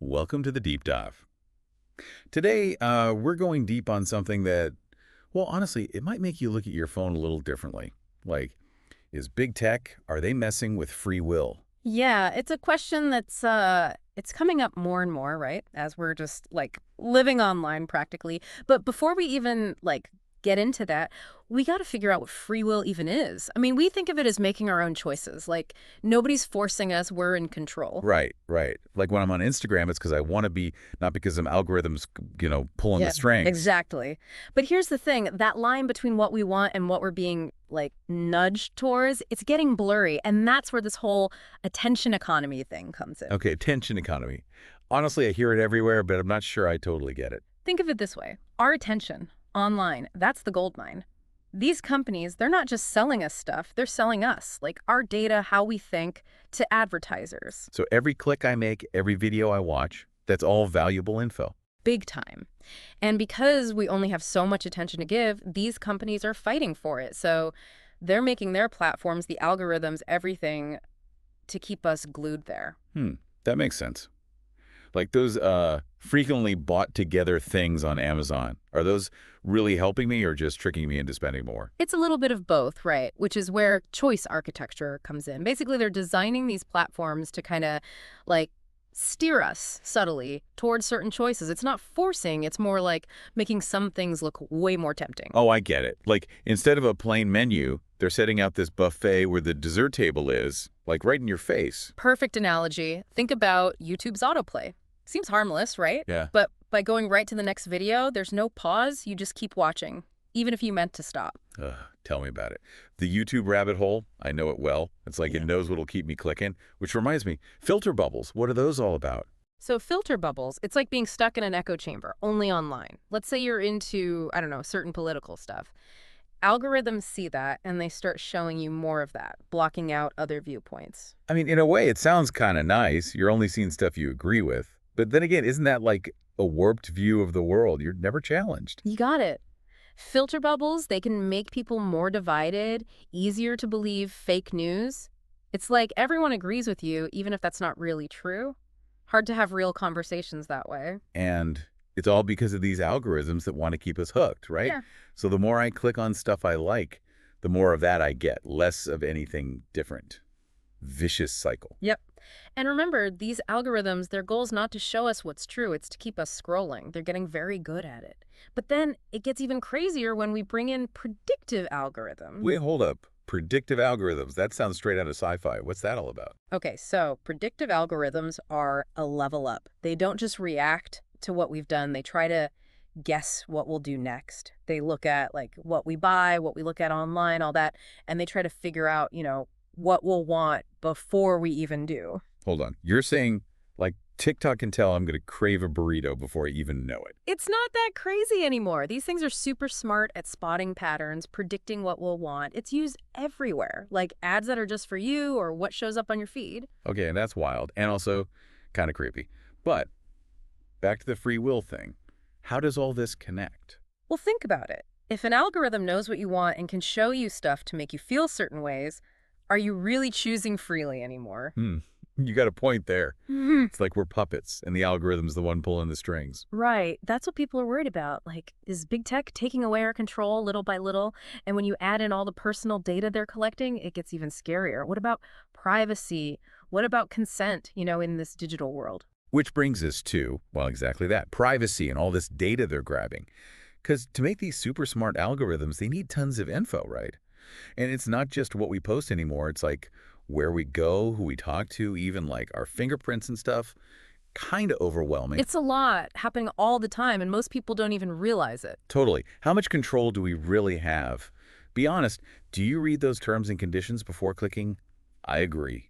Welcome to the Deep Dive. Today, we're going deep on something that, well, honestly, it might make you look at your phone a little differently. Like, is big tech, are they messing with free will? Yeah, it's a question that's it's coming up more and more, right? As we're just like living online practically. But before we even get into that, we got to figure out what free will even is. I mean, we think of it as making our own choices. Like nobody's forcing us, we're in control. Right, right. Like when I'm on Instagram, it's because I want to be, not because some algorithms, pulling the Yeah, strings. exactly. But here's the thing, that line between what we want and what we're being nudged towards, it's getting blurry, and that's where this whole attention economy thing comes in. Okay, attention economy. Honestly, I hear it everywhere, but I'm not sure I totally get it. Think of it this way. Our attention online, that's the gold mine. These companies, they're not just selling us stuff, they're selling us, like our data, how we think, to advertisers. So every click I make, every video I watch, that's all valuable info. Big time. And because we only have so much attention to give, these companies are fighting for it. So they're making their platforms, the algorithms, everything to keep us glued there. That makes sense. Like those frequently bought together things on Amazon. Are those really helping me or just tricking me into spending more? It's a little bit of both, right? Which is where choice architecture comes in. Basically, they're designing these platforms to kind of like steer us subtly towards certain choices. It's not forcing, it's more like making some things look way more tempting. Oh, I get it. Like instead of a plain menu, they're setting out this buffet where the dessert table is, like right in your face. Perfect analogy. Think about YouTube's autoplay. Seems harmless, right? Yeah. But by going right to the next video, there's no pause. You just keep watching, even if you meant to stop. Ugh, tell me about it. The YouTube rabbit hole, I know it well. It's like it knows what'll keep me clicking, which reminds me, filter bubbles, what are those all about? So filter bubbles, it's like being stuck in an echo chamber, only online. Let's say you're into, I don't know, certain political stuff. Algorithms see that and they start showing you more of that, blocking out other viewpoints. I mean, in a way, it sounds kind of nice. You're only seeing stuff you agree with. But then again, isn't that like a warped view of the world? You're never challenged. You got it. Filter bubbles, they can make people more divided, easier to believe fake news. It's like everyone agrees with you, even if that's not really true. Hard to have real conversations that way. And it's all because of these algorithms that want to keep us hooked, right? Yeah. So the more I click on stuff I like, the more of that I get, less of anything different. Vicious cycle. Yep. And remember, these algorithms, their goal is not to show us what's true, it's to keep us scrolling. They're getting very good at it. But then it gets even crazier when we bring in predictive algorithms. Wait, hold up. Predictive algorithms. That sounds straight out of sci-fi. What's that all about? Okay, so predictive algorithms are a level up. They don't just react to what we've done, they try to guess what we'll do next. They look at what we buy, what we look at online, all that, and they try to figure out, what we'll want before we even do. Hold on. You're saying, like, TikTok can tell I'm going to crave a burrito before I even know it. It's not that crazy anymore. These things are super smart at spotting patterns, predicting what we'll want. It's used everywhere, like ads that are just for you or what shows up on your feed. Okay, and that's wild. And also kind of creepy. But back to the free will thing. How does all this connect? Well, think about it. If an algorithm knows what you want and can show you stuff to make you feel certain ways, are you really choosing freely anymore? You got a point there. Mhm. It's like we're puppets, and the algorithm's the one pulling the strings. Right. That's what people are worried about. Like, is big tech taking away our control little by little? And when you add in all the personal data they're collecting, it gets even scarier. What about privacy? What about consent, in this digital world? Which brings us to, well, exactly that, privacy and all this data they're grabbing. Because to make these super smart algorithms, they need tons of info, right? And it's not just what we post anymore. It's like where we go, who we talk to, even like our fingerprints and stuff. Kind of overwhelming. It's a lot happening all the time, and most people don't even realize it. Totally. How much control do we really have? Be honest, do you read those terms and conditions before clicking? I agree,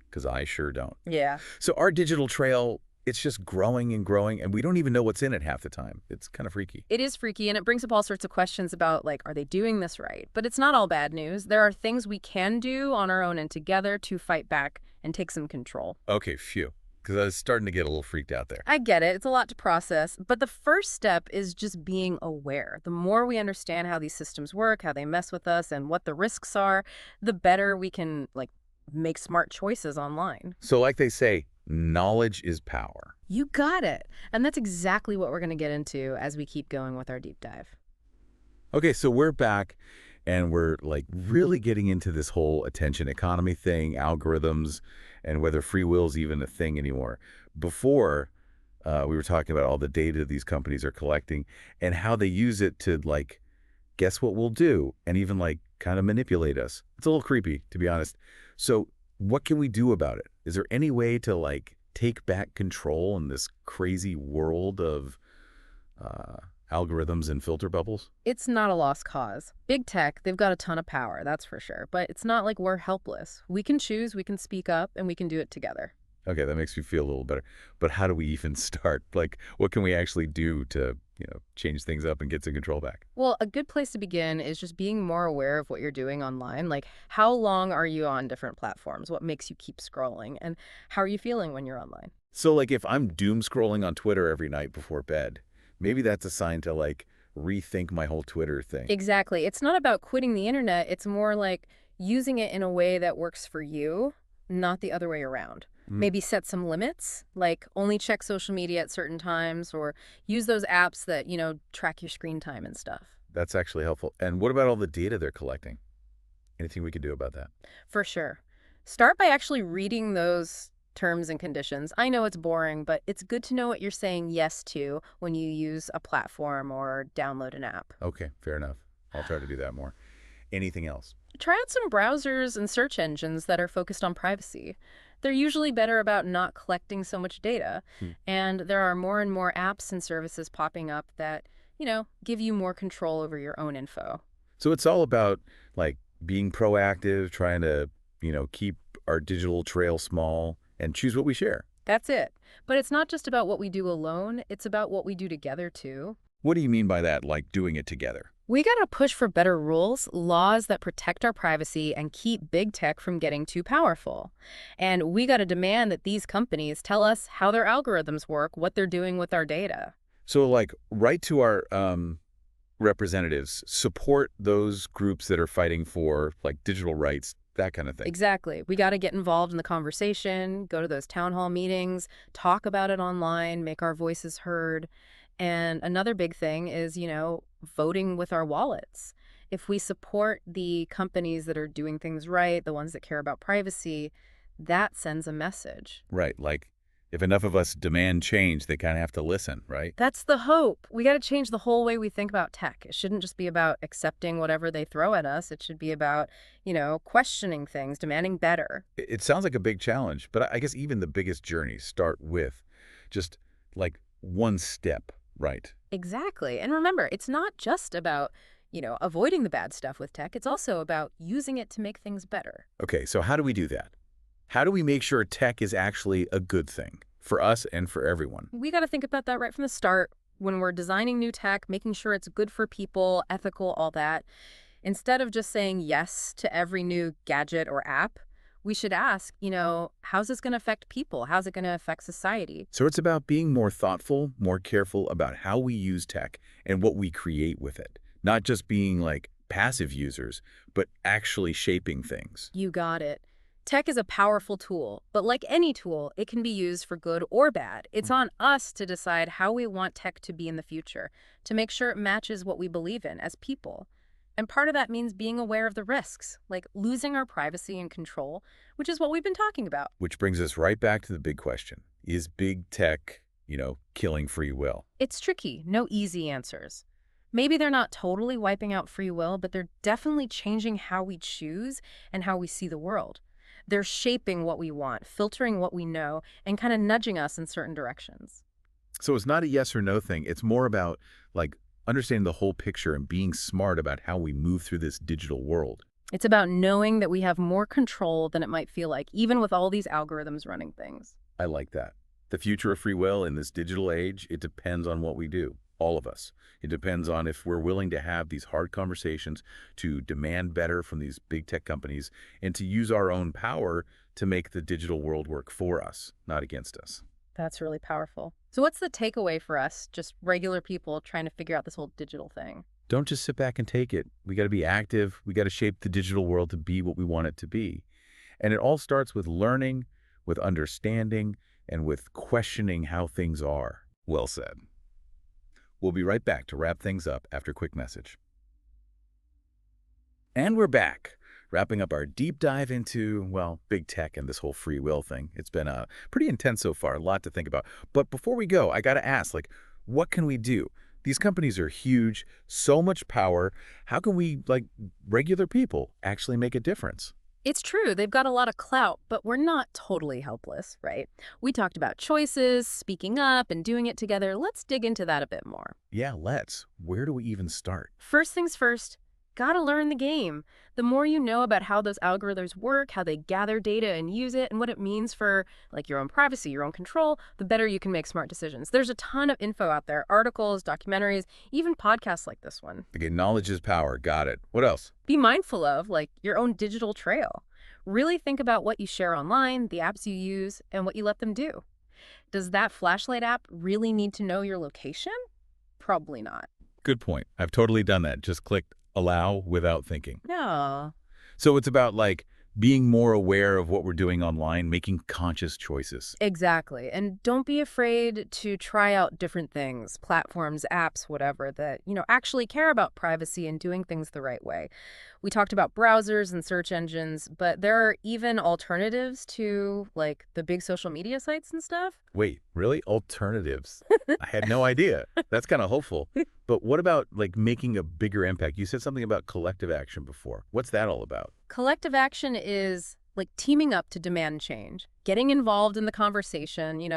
because I sure don't. Yeah. So our digital trail, it's just growing and growing, and we don't even know what's in it half the time. It's kind of freaky. It is freaky, and it brings up all sorts of questions about, are they doing this right? But it's not all bad news. There are things we can do on our own and together to fight back and take some control. Okay, phew. Because I was starting to get a little freaked out there. I get it. It's a lot to process. But the first step is just being aware. The more we understand how these systems work, how they mess with us, and what the risks are, the better we can, make smart choices online. So like they say, knowledge is power. You got it. And that's exactly what we're going to get into as we keep going with our deep dive. Okay, so we're back and we're like really getting into this whole attention economy thing, algorithms, and whether free will is even a thing anymore. Before, we were talking about all the data these companies are collecting and how they use it to like guess what we'll do and even like kind of manipulate us. It's a little creepy, to be honest. So what can we do about it? Is there any way to like take back control in this crazy world of uh, algorithms and filter bubbles? It's not a lost cause. Big tech, they've got a ton of power, that's for sure. But it's not like we're helpless. We can choose, we can speak up, and we can do it together. Okay, that makes me feel a little better. But how do we even start? Like, what can we actually do to, change things up and get some control back? Well, a good place to begin is just being more aware of what you're doing online. Like, how long are you on different platforms? What makes you keep scrolling? And how are you feeling when you're online? So, like, if I'm doom scrolling on Twitter every night before bed, maybe that's a sign to, like, rethink my whole Twitter thing. Exactly. It's not about quitting the internet. It's more like using it in a way that works for you, not the other way around. Mm, Maybe set some limits, like only check social media at certain times or use those apps that, track your screen time and stuff. that's actually helpful. And what about all the data they're collecting? Anything we could do about that? For sure. Start by actually reading those terms and conditions. I know it's boring, but it's good to know what you're saying yes to when you use a platform or download an app. Okay, fair enough. I'll try to do that more. Anything else? Try out some browsers and search engines that are focused on privacy. They're usually better about not collecting so much data, Hmm. and there are more and more apps and services popping up that, give you more control over your own info. So it's all about like being proactive, trying to, keep our digital trail small and choose what we share. That's it. But it's not just about what we do alone, it's about what we do together, too. What do you mean by that, like doing it together? We gotta push for better rules, laws that protect our privacy and keep big tech from getting too powerful. And we gotta demand that these companies tell us how their algorithms work, what they're doing with our data. So like write to our representatives, support those groups that are fighting for like digital rights, that kind of thing. Exactly. We gotta get involved in the conversation, go to those town hall meetings, talk about it online, make our voices heard. And another big thing is, voting with our wallets. If we support the companies that are doing things right, the ones that care about privacy, that sends a message. Right. Like if enough of us demand change, they kind of have to listen, right? That's the hope. We got to change the whole way we think about tech. It shouldn't just be about accepting whatever they throw at us. It should be about, questioning things, demanding better. It sounds like a big challenge, but I guess even the biggest journeys start with just like one step, right? Exactly. And remember, it's not just about, avoiding the bad stuff with tech. It's also about using it to make things better. Okay, so how do we do that? How do we make sure tech is actually a good thing for us and for everyone? We got to think about that right from the start when we're designing new tech, making sure it's good for people, ethical, all that. Instead of just saying yes to every new gadget or app, we should ask, how's this going to affect people? How's it going to affect society? So it's about being more thoughtful, more careful about how we use tech and what we create with it. Not just being like passive users, but actually shaping things. You got it. Tech is a powerful tool, but like any tool, it can be used for good or bad. It's on us to decide how we want tech to be in the future, to make sure it matches what we believe in as people. And part of that means being aware of the risks, like losing our privacy and control, which is what we've been talking about. Which brings us right back to the big question. Is big tech, killing free will? It's tricky, no easy answers. Maybe they're not totally wiping out free will, but they're definitely changing how we choose and how we see the world. They're shaping what we want, filtering what we know, and kind of nudging us in certain directions. So it's not a yes or no thing. It's more about like understanding the whole picture and being smart about how we move through this digital world. It's about knowing that we have more control than it might feel like, even with all these algorithms running things. I like that. The future of free will in this digital age, it depends on what we do, all of us. It depends on if we're willing to have these hard conversations, to demand better from these big tech companies, and to use our own power to make the digital world work for us, not against us. That's really powerful. So what's the takeaway for us, just regular people trying to figure out this whole digital thing? Don't just sit back and take it. We got to be active. We got to shape the digital world to be what we want it to be. And it all starts with learning, with understanding, and with questioning how things are. Well said. We'll be right back to wrap things up after a quick message. And we're back, wrapping up our deep dive into, well, big tech and this whole free will thing. It's been pretty intense so far, a lot to think about. But before we go, I got to ask, like, what can we do? These companies are huge, so much power. How can we, like regular people, actually make a difference? It's true, they've got a lot of clout, but we're not totally helpless, right? We talked about choices, speaking up, and doing it together. Let's dig into that a bit more. Yeah, let's. Where do we even start? First things first, gotta learn the game. The more you know about how those algorithms work, how they gather data and use it, and what it means for like your own privacy, your own control, the better you can make smart decisions. There's a ton of info out there, articles, documentaries, even podcasts like this one. Okay, knowledge is power. Got it. What else? Be mindful of, like, your own digital trail. Really think about what you share online, the apps you use, and what you let them do. Does that flashlight app really need to know your location? Probably not. Good point. I've totally done that. Just clicked allow without thinking. No. So it's about like being more aware of what we're doing online, making conscious choices. Exactly. And don't be afraid to try out different things, platforms, apps, whatever, that, actually care about privacy and doing things the right way. We talked about browsers and search engines, but there are even alternatives to, like, the big social media sites and stuff. Wait, really? Alternatives? I had no idea. That's kind of hopeful. But what about like making a bigger impact? You said something about collective action before. What's that all about? Collective action is like teaming up to demand change, getting involved in the conversation,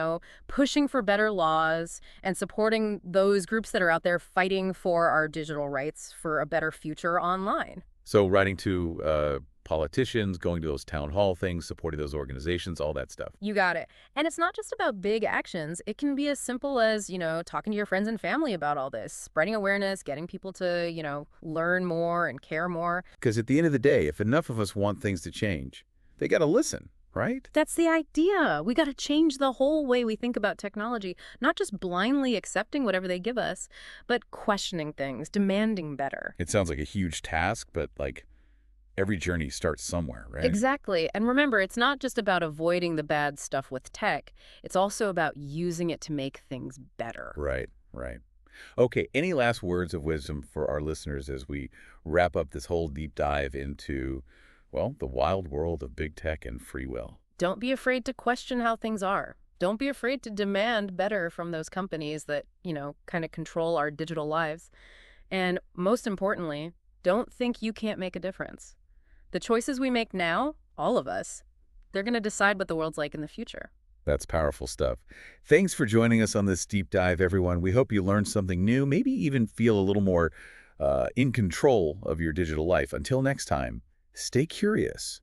pushing for better laws and supporting those groups that are out there fighting for our digital rights for a better future online. So writing to politicians, going to those town hall things, supporting those organizations, all that stuff. You got it. And it's not just about big actions. It can be as simple as, talking to your friends and family about all this, spreading awareness, getting people to, learn more and care more. Because at the end of the day, if enough of us want things to change, they got to listen, right? That's the idea. We got to change the whole way we think about technology, not just blindly accepting whatever they give us, but questioning things, demanding better. It sounds like a huge task, but like every journey starts somewhere, right? Exactly. And remember, it's not just about avoiding the bad stuff with tech. It's also about using it to make things better. Right, right. Okay, any last words of wisdom for our listeners as we wrap up this whole deep dive into, well, the wild world of big tech and free will? Don't be afraid to question how things are. Don't be afraid to demand better from those companies that, kind of control our digital lives. And most importantly, don't think you can't make a difference. The choices we make now, all of us, they're going to decide what the world's like in the future. That's powerful stuff. Thanks for joining us on this deep dive, everyone. We hope you learned something new, maybe even feel a little more in control of your digital life. Until next time, stay curious,